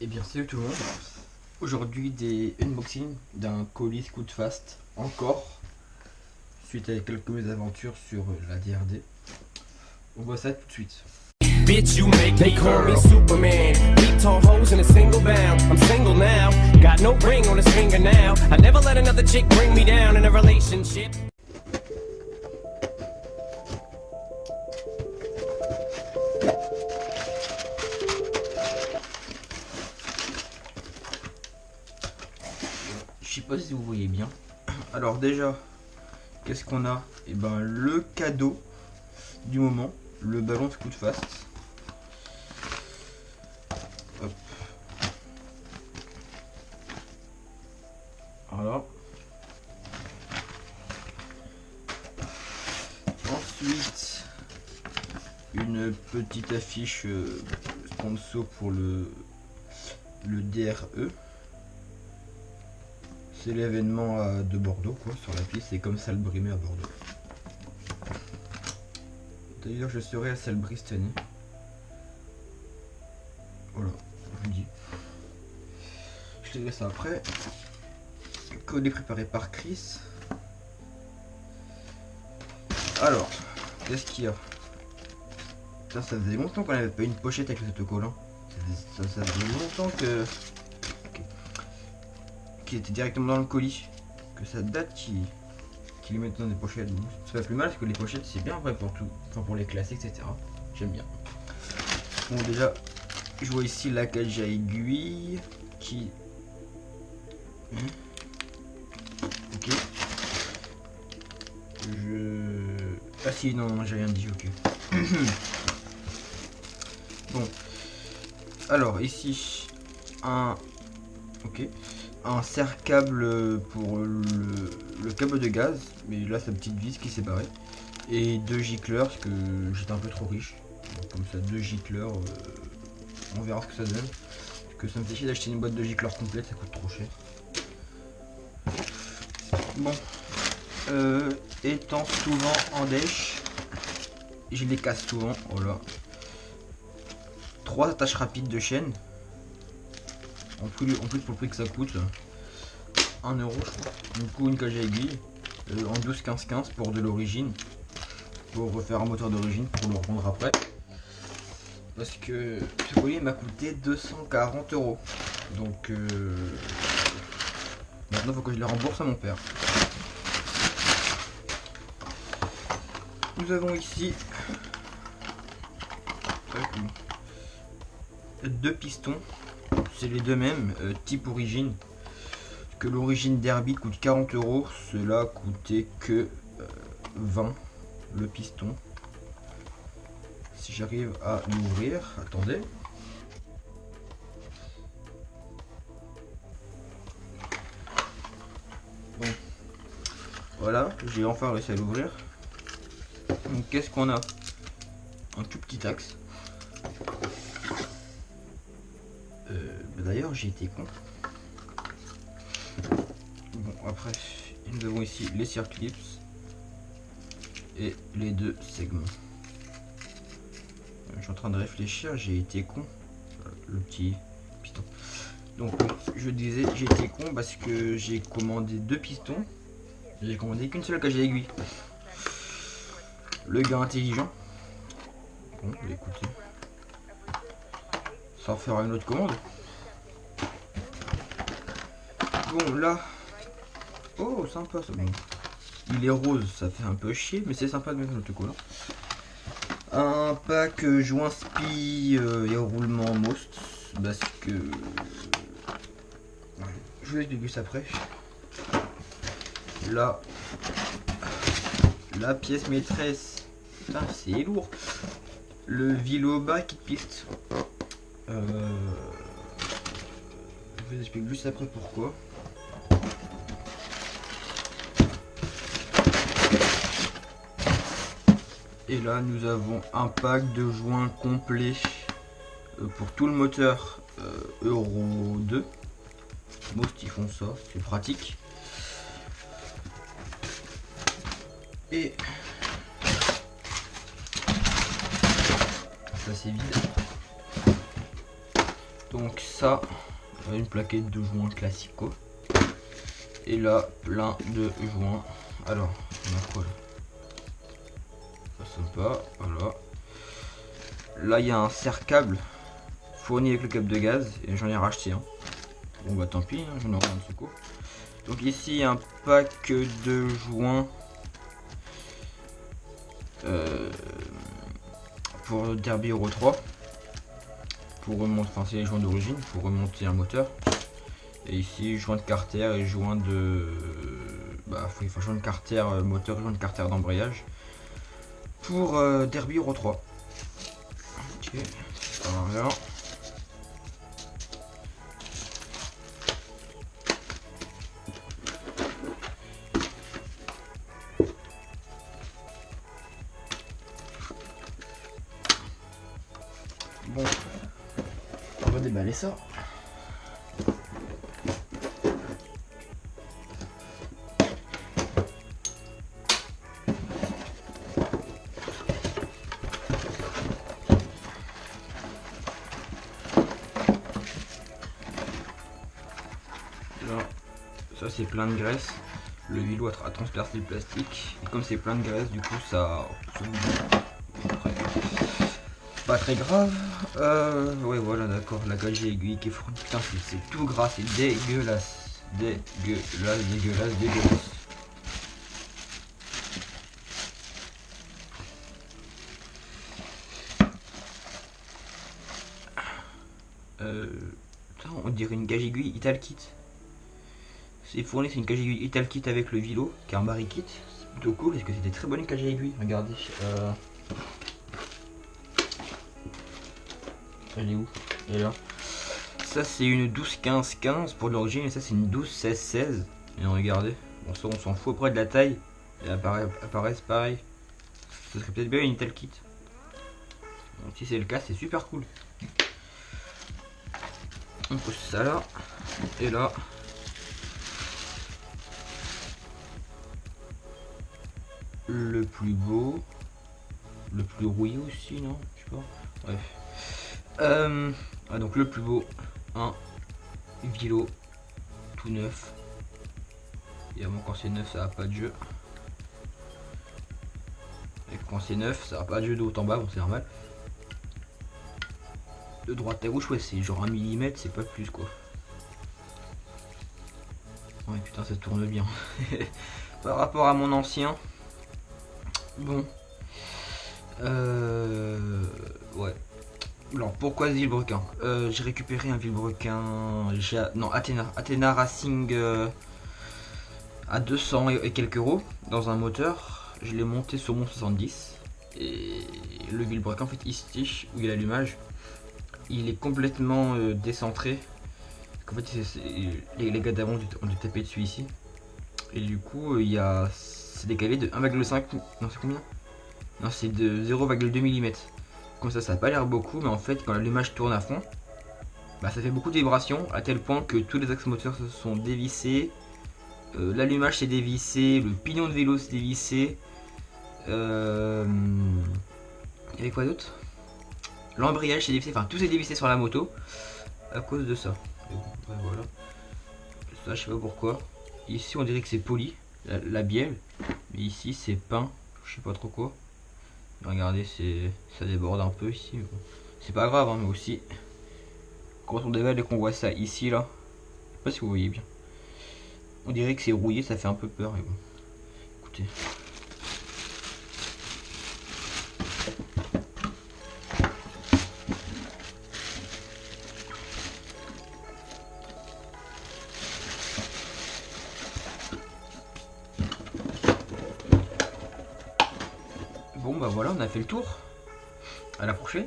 Et bien salut tout le monde. Aujourd'hui des unboxings d'un colis Scoot Fast encore. Suite à quelques mésaventures sur la DRD. On voit ça tout de suite. Bitch, you make they call me Superman. Beat tall hoes in a single bound. I'm single now. Got no ring on his finger now. I never let another chick bring me down in a relationship. Je sais pas si vous voyez bien. Alors déjà, qu'est-ce qu'on a? Et ben le cadeau du moment, le ballon Scoot Fast. Hop. Voilà. Ensuite, une petite affiche sponsor pour le DRE. C'est l'événement de Bordeaux, quoi, sur la piste. C'est comme Salbris mais à Bordeaux. D'ailleurs, je serai à Salbris cette année. Voilà, je vous dis. Je dirai ça après. Code est préparé par Chris. Alors, qu'est-ce qu'il y a? Ça faisait longtemps qu'on n'avait pas une pochette avec les autocollants. Ça faisait longtemps que qu'il était directement dans le colis. Que ça date qu'il les mette dans des pochettes. Bon, c'est pas plus mal parce que les pochettes c'est bien vrai pour tout. Enfin pour les classes, etc. J'aime bien. Bon, déjà, je vois ici la cage à aiguille qui. Ok. Ah si, non, j'ai rien dit, ok. Bon. Alors, ici, un serre-câble pour le câble de gaz. Mais là, sa petite vis qui s'est barrée. Et 2 gicleurs, parce que j'étais un peu trop riche. Comme ça, 2 gicleurs. On verra ce que ça donne. Parce que ça me fait chier d'acheter une boîte de gicleurs complète, ça coûte trop cher. Bon. Étant souvent en dèche, je les casse souvent. Voilà. 3 attaches rapides de chaîne. En plus pour le prix que ça coûte. 1 euro je crois. Du coup une cage à aiguille. En 12-15-15 pour de l'origine. Pour refaire un moteur d'origine pour le revendre après. Parce que ce collier m'a coûté 240 euros. Donc maintenant il faut que je les rembourse à mon père. Nous avons ici 2 pistons. C'est les deux mêmes, type origine. Que l'origine Derby coûte 40 euros. Cela coûtait que 20 le piston. Si j'arrive à l'ouvrir, attendez. Bon, voilà, j'ai enfin réussi à l'ouvrir. Donc qu'est-ce qu'on a? Un tout petit axe. D'ailleurs j'ai été con. Bon, après nous avons ici les circlips et les 2 segments. Je suis en train de réfléchir, j'ai été con. Le petit piston. Donc je disais j'ai été con parce que j'ai commandé 2 pistons. J'ai commandé qu'une seule cage d'aiguille. Le gars intelligent. Bon, écoutez. Ça en fera une autre commande. Bon, là. Oh, sympa ça. Bon. Il est rose, ça fait un peu chier, mais c'est sympa de mettre l'autocollant. Un pack joint spi et roulement most. Parce que. Je vous explique après. Là. La pièce maîtresse. Putain, c'est lourd. Le Viloba kit piste. Je vous explique juste après pourquoi. Et là nous avons un pack de joints complet pour tout le moteur Euro 2. Most ils font ça, c'est pratique. Et ça c'est vide. Donc ça, une plaquette de joints classico. Et là, plein de joints. Alors, on a quoi là? Ça sympa, voilà. Là, il y a un serre-câble fourni avec le câble de gaz et j'en ai racheté un. Bon bah tant pis, hein, j'en aurai un de secours. Donc ici, un pack de joints pour Derby Euro 3. Pour remonter, enfin c'est les joints d'origine, pour remonter un moteur. Et ici, joint de carter et joint de... joint de carter moteur, joint de carter d'embrayage. Pour Derby Euro 3. Ok, voilà. Bon, on va déballer ça. Là, ça c'est plein de graisse. Le huilot a transpercé le plastique. Et comme c'est plein de graisse, du coup ça pas très grave. Ouais voilà d'accord, la cage aiguille qui est fournie. Putain c'est tout gras, c'est dégueulasse. Dégueulasse. Putain, on dirait une cage aiguille Italkit. C'est fourni, c'est une cage aiguille Italkit avec le Vilo, qui est un barikit. C'est plutôt cool parce que c'est des très bonnes cages aiguilles. Regardez. Elle est où? Elle est là. Ça c'est une 12-15-15 pour l'origine et ça c'est une 12-16-16. Et regardez, bon ça on s'en fout après de la taille. Et apparaissent pareil. Ce serait peut-être bien une Italkit. Donc si c'est le cas, c'est super cool. On pose ça là. Et là. Le plus beau. Le plus rouillé aussi, non? Je sais pas. Bref. Donc le plus beau, un Vilo tout neuf. Et quand c'est neuf, ça va pas de jeu. Et quand c'est neuf, ça va pas de jeu de haut en bas, bon c'est normal. De droite à gauche, ouais, c'est genre 1 mm, c'est pas plus quoi. Ouais, putain, ça tourne bien. Par rapport à mon ancien, bon, ouais. Alors pourquoi ce vilebrequin? J'ai récupéré un vilebrequin, Athena Racing à 200 et quelques euros dans un moteur. Je l'ai monté sur mon 70 et le vilebrequin en fait ici où il y a l'allumage, il est complètement décentré. En fait les gars d'avant ont dû taper dessus ici et du coup c'est décalé de 1,5, non c'est combien? Non c'est de 0,2 mm. Comme ça n'a pas l'air beaucoup, mais en fait quand l'allumage tourne à fond, bah, ça fait beaucoup de vibrations à tel point que tous les axes moteurs se sont dévissés, l'allumage s'est dévissé, le pignon de vélo s'est dévissé, il y avait quoi d'autre? L'embrayage s'est dévissé, enfin tout s'est dévissé sur la moto à cause de ça. Et bon, bah, voilà. Ça je sais pas pourquoi. Ici on dirait que c'est poli, la bielle, mais ici c'est peint, je sais pas trop quoi. Regardez, ça déborde un peu ici. Bon. C'est pas grave, hein, mais aussi quand on dévale et qu'on voit ça ici là, je sais pas si vous voyez bien. On dirait que c'est rouillé, ça fait un peu peur. Mais bon, écoutez. Bon bah voilà, on a fait le tour. À la prochaine.